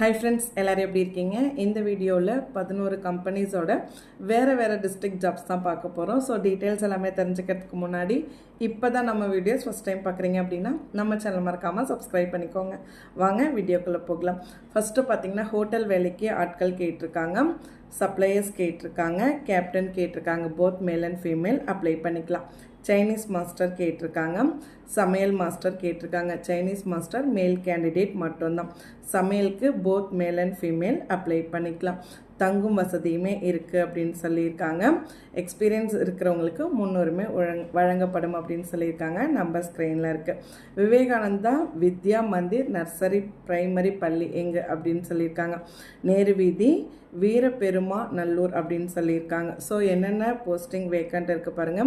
Hi friends, எல்லாரும் எப்படி இருக்கீங்க? இந்த வீடியோல 11 கம்பெனிஸோட வேற டிஸ்ட்ரிக்ட் ஜாப்ஸ் தான் பார்க்க போறோம். சோ டீடைல்ஸ் எல்லாமே தெரிஞ்சுக்கிறதுக்கு முன்னாடி இப்பதான் நம்ம வீடியோஸ் ஃபர்ஸ்ட் டைம் பார்க்கறீங்க அப்படினா நம்ம சேனல் மறக்காம Subscribe பண்ணிக்கோங்க. வாங்க வீடியோக்குள்ள போகலாம். ஃபர்ஸ்ட் பாத்தீங்கன்னா ஹோட்டல் வேலைக்கு ஆட்கள் கேட்டிருக்காங்க. சப்ளையர்ஸ் கேட்டிருக்காங்க, கேப்டன் கேட்டிருக்காங்க. both male and female apply பண்ணிக்கலாம். Chinese மாஸ்டர் கேட்டிருக்காங்க, சமையல் மாஸ்டர் கேட்டிருக்காங்க. Chinese மாஸ்டர் மேல் கேண்டிடேட் மட்டும்தான். சமையலுக்கு both male and female apply பண்ணிக்கலாம். தங்கும் வசதியுமே இருக்கு அப்படின்னு சொல்லியிருக்காங்க. எக்ஸ்பீரியன்ஸ் இருக்கிறவங்களுக்கு முன்னுரிமை வழங்கப்படும் அப்படின்னு சொல்லியிருக்காங்க. நம்பர் ஸ்க்ரீனில் இருக்கு. விவேகானந்தா வித்யா மந்திர் நர்சரி பிரைமரி பள்ளி எங்க அப்படின்னு சொல்லியிருக்காங்க. நேரு வீதி வீரபெருமா நல்லூர் அப்படின்னு சொல்லியிருக்காங்க. ஸோ என்னென்ன போஸ்டிங் வேக்கண்ட் இருக்கு பாருங்க.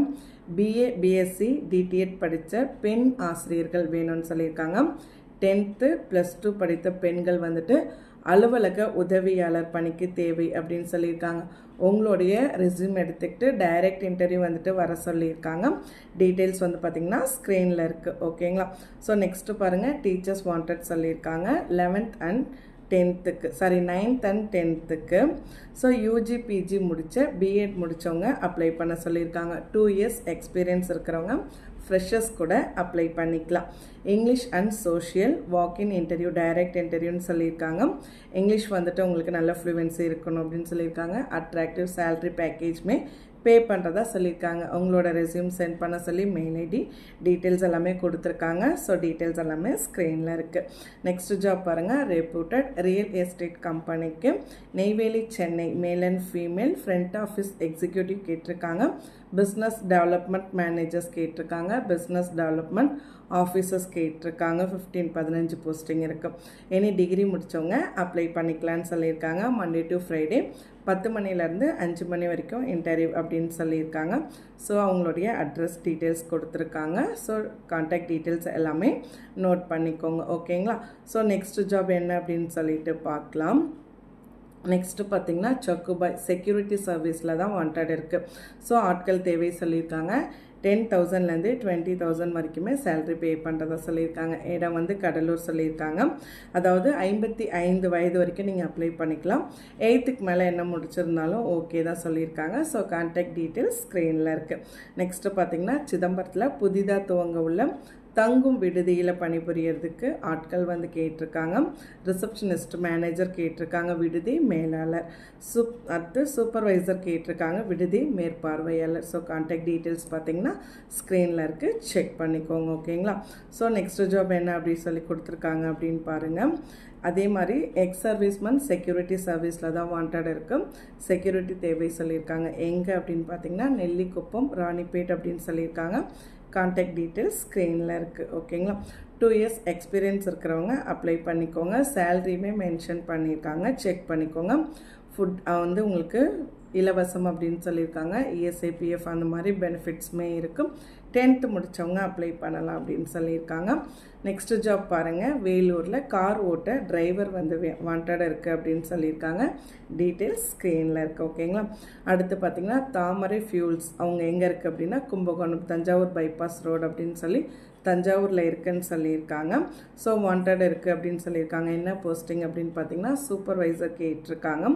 பிஏ பிஎஸ்சி டிடிஎட் படித்த பெண் ஆசிரியர்கள் வேணும்னு சொல்லியிருக்காங்க. 10th +2 படித்த பெண்கள் வந்துட்டு அலுவலக உதவியாளர் பணிக்கு தேவை அப்படின்னு சொல்லியிருக்காங்க. உங்களுடைய ரெஸ்யூம் எடுத்துக்கிட்டு டைரக்ட் இன்டர்வியூ வந்துட்டு வர சொல்லியிருக்காங்க. டீட்டெயில்ஸ் வந்து பார்த்தீங்கன்னா ஸ்க்ரீனில் இருக்குது. ஓகேங்களா? ஸோ நெக்ஸ்ட்டு பாருங்கள், டீச்சர்ஸ் வாண்டட் சொல்லியிருக்காங்க. 11th and 10th 9th and 10th so UG PG முடித்த பிஎட் முடித்தவங்க அப்ளை பண்ண சொல்லியிருக்காங்க. 2 years எக்ஸ்பீரியன்ஸ் இருக்கிறவங்க ஃப்ரெஷர்ஸ் கூட அப்ளை பண்ணிக்கலாம். English and social walk in interview direct இன்டர்வியூன்னு சொல்லியிருக்காங்க. இங்கிலீஷ் வந்துட்டு உங்களுக்கு நல்ல ஃப்ளூவன்சி இருக்கணும் அப்படின்னு சொல்லியிருக்காங்க. அட்ராக்டிவ் சேலரி பேக்கேஜ்மே பே பண்ணுறதா சொல்லியிருக்காங்க. உங்களோட ரெஸ்யூம் சென்ட் பண்ண சொல்லி மெயில் ஐடி டீட்டெயில்ஸ் எல்லாமே கொடுத்துருக்காங்க. ஸோ டீட்டெயில்ஸ் எல்லாமே ஸ்க்ரீனில் இருக்குது. நெக்ஸ்ட் ஜாப் பாருங்கள். ரெப்யூட்டட் ரியல் எஸ்டேட் கம்பெனிக்கு நெய்வேலி சென்னை மேல் and female front office executive கேட்டிருக்காங்க. பிஸ்னஸ் டெவலப்மெண்ட் மேனேஜர்ஸ் கேட்டிருக்காங்க. பிஸ்னஸ் டெவலப்மெண்ட் ஆஃபீஸர்ஸ் கேட்டிருக்காங்க. 15 போஸ்டிங் இருக்குது. எனி டிகிரி முடித்தவங்க அப்ளை பண்ணிக்கலான்னு சொல்லியிருக்காங்க. மண்டே டு ஃப்ரைடே 10 மணிலேருந்து 5 மணி வரைக்கும் இன்டர்வியூ அப்படின்னு சொல்லியிருக்காங்க. ஸோ அவங்களுடைய அட்ரஸ் டீட்டெயில்ஸ் கொடுத்துருக்காங்க. ஸோ கான்டாக்ட் டீட்டெயில்ஸ் எல்லாமே நோட் பண்ணிக்கோங்க. ஓகேங்களா? ஸோ நெக்ஸ்ட் ஜாப் என்ன அப்படின்னு சொல்லிட்டு பார்க்கலாம். நெக்ஸ்ட்டு பார்த்தீங்கன்னா சக்குபாய் செக்யூரிட்டி சர்வீஸில் தான் வாண்டட் இருக்குது. ஸோ ஆட்கள் தேவை சொல்லியிருக்காங்க. 10,000லேருந்து 20,000 வரைக்குமே சேலரி பே பண்ணுறதா சொல்லியிருக்காங்க. இடம் வந்து கடலூர் சொல்லியிருக்காங்க. அதாவது 55 வயது வரைக்கும் நீங்கள் அப்ளை பண்ணிக்கலாம். 8th மேலே என்ன முடிச்சிருந்தாலும் ஓகே தான் சொல்லியிருக்காங்க. ஸோ கான்டாக்ட் டீட்டெயில்ஸ் ஸ்க்ரீனில் இருக்குது. நெக்ஸ்ட்டு பார்த்தீங்கன்னா சிதம்பரத்தில் புதிதாக துவங்க உள்ள தங்கும் விடுதியில் பணிபுரியறதுக்கு ஆட்கள் வந்து கேட்டிருக்காங்க. ரிசப்ஷனிஸ்ட் மேனேஜர் கேட்டிருக்காங்க. விடுதி மேலாளர் அடுத்து சூப்பர்வைசர் கேட்டிருக்காங்க. விடுதி மேற்பார்வையாளர். ஸோ கான்டாக்ட் டீட்டெயில்ஸ் பார்த்தீங்கன்னா ஸ்க்ரீனில் இருக்குது. செக் பண்ணிக்கோங்க. ஓகேங்களா? ஸோ நெக்ஸ்ட் ஜாப் என்ன அப்படின்னு சொல்லி கொடுத்துருக்காங்க அப்படின்னு பாருங்கள். அதே மாதிரி எக்ஸ் சர்வீஸ்மேன் செக்யூரிட்டி சர்வீஸில் தான் வாண்டட் இருக்குது. செக்யூரிட்டி தேவை சொல்லியிருக்காங்க. எங்கே அப்படின்னு பார்த்தீங்கன்னா நெல்லிக்குப்பம் ராணிப்பேட் அப்படின்னு சொல்லியிருக்காங்க. கான்டாக்ட் டீட்டெயில்ஸ் ஸ்க்ரீனில் இருக்குது. ஓகேங்களா? 2 years எக்ஸ்பீரியன்ஸ் இருக்கிறவங்க அப்ளை பண்ணிக்கோங்க. சேலரியுமே மென்ஷன் பண்ணியிருக்காங்க. செக் பண்ணிக்கோங்க. ஃபுட் வந்து உங்களுக்கு இலவசம் அப்படின்னு சொல்லியிருக்காங்க. இஎஸ்ஐ பிஎஃப் அந்த மாதிரி பெனிஃபிட்ஸுமே இருக்கும். 10th முடித்தவங்க அப்ளை பண்ணலாம் அப்படின்னு சொல்லியிருக்காங்க. நெக்ஸ்ட் ஜாப் பாருங்கள். வேலூரில் கார் ஓட்ட டிரைவர் வந்து வாண்டட் இருக்குது அப்படின்னு சொல்லியிருக்காங்க. டீட்டெயில்ஸ் ஸ்க்ரீனில் இருக்குது. ஓகேங்களா? அடுத்து பார்த்திங்கன்னா தாமரை ஃபியூல்ஸ் அவங்க எங்கே இருக்குது அப்படின்னா கும்பகோணம் தஞ்சாவூர் பைபாஸ் ரோடு அப்படின்னு சொல்லி தஞ்சாவூரில் இருக்குன்னு சொல்லியிருக்காங்க. ஸோ வாண்டட் இருக்குது அப்படின்னு சொல்லியிருக்காங்க. என்ன போஸ்டிங் அப்படின்னு பார்த்தீங்கன்னா சூப்பர்வைசர் கேட்டிருக்காங்க.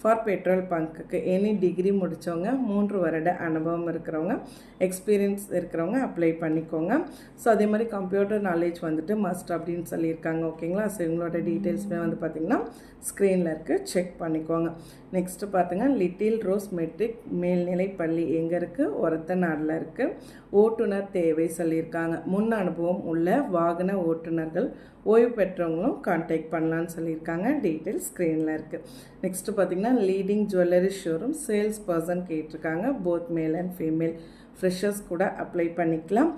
ஃபார் பெட்ரோல் பங்க்குக்கு எனி டிகிரி முடித்தவங்க 3 வருட அனுபவம் இருக்கிறவங்க எக்ஸ்பீரியன்ஸ் இருக்கிறவங்க அப்ளை பண்ணிக்கோங்க. ஸோ அதே மாதிரி கம்ப்யூட்டர் நாலேஜ் வந்துட்டு மஸ்ட் அப்படின்னு சொல்லியிருக்காங்க. ஓகேங்களா? ஸோ இவங்களோட டீட்டெயில்ஸுமே வந்து பார்த்திங்கன்னா ஸ்க்ரீனில் இருக்குது. செக் பண்ணிக்கோங்க. நெக்ஸ்ட்டு பார்த்துங்க. லிட்டில் ரோஸ் மெட்ரிக் மேல்நிலை பள்ளி எங்கே இருக்குது? ஒரத்தநாடில் இருக்குது. ஓட்டுநர் தேவை சொல்லியிருக்காங்க. முன் அனுபவம் உள்ள வாகன ஓட்டுநர்கள் ஓய்வு பெற்றவங்களும் கான்டாக்ட் பண்ணலான்னு சொல்லியிருக்காங்க. டீட்டெயில்ஸ் ஸ்க்ரீனில் இருக்குது. நெக்ஸ்ட்டு பார்த்திங்கன்னா leading jewellery showroom sales person கேட்டிருக்காங்க. Both male and female freshers கூட அப்ளை பண்ணிக்கலாம்.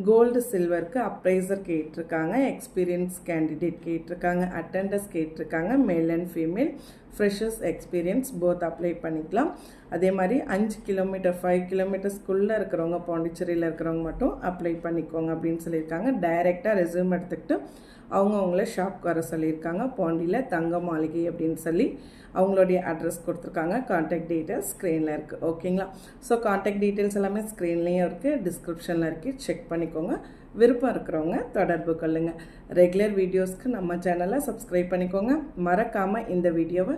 கோல்டு சில்வருக்கு அப்ரைசர் கேட்டிருக்காங்க. எக்ஸ்பீரியன்ஸ் கேண்டிடேட் கேட்டிருக்காங்க. அட்டெண்டர்ஸ் கேட்டிருக்காங்க. Male and female freshers experience both apply பண்ணிக்கலாம். அதே மாதிரி 5 கிலோமீட்டர் 5 கிலோமீட்டர்ஸ்குள்ளே இருக்கிறவங்க பாண்டிச்சேரியில் இருக்கிறவங்க மட்டும் அப்ளை பண்ணிக்கோங்க அப்படின்னு சொல்லியிருக்காங்க. டைரெக்டாக ரெஸ்யூம் எடுத்துக்கிட்டு அவங்கள ஷாப்க்கு வர சொல்லியிருக்காங்க. பாண்டியில் தங்க மாளிகை அப்படின்னு சொல்லி அவங்களுடைய அட்ரஸ் கொடுத்துருக்காங்க. கான்டாக்ட் டீட்டெயில்ஸ் ஸ்க்ரீனில் இருக்குது. ஓகேங்களா? ஸோ கான்டாக்ட் டீட்டெயில்ஸ் எல்லாமே ஸ்க்ரீன்லேயும் இருக்குது, டிஸ்கிரிப்ஷனில் இருக்குது. செக் பண்ணிக்கோங்க. விருப்பம் இருக்கிறவங்க தொடர்பு கொள்ளுங்கள். ரெகுலர் வீடியோஸ்க்கு நம்ம சேனலை சப்ஸ்கிரைப் பண்ணிக்கோங்க. மறக்காமல் இந்த வீடியோவை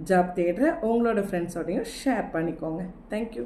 ஜாப் தேடுற உங்களோட ஃப்ரெண்ட்ஸோடையும் ஷேர் பண்ணிக்கோங்க. தேங்க்யூ.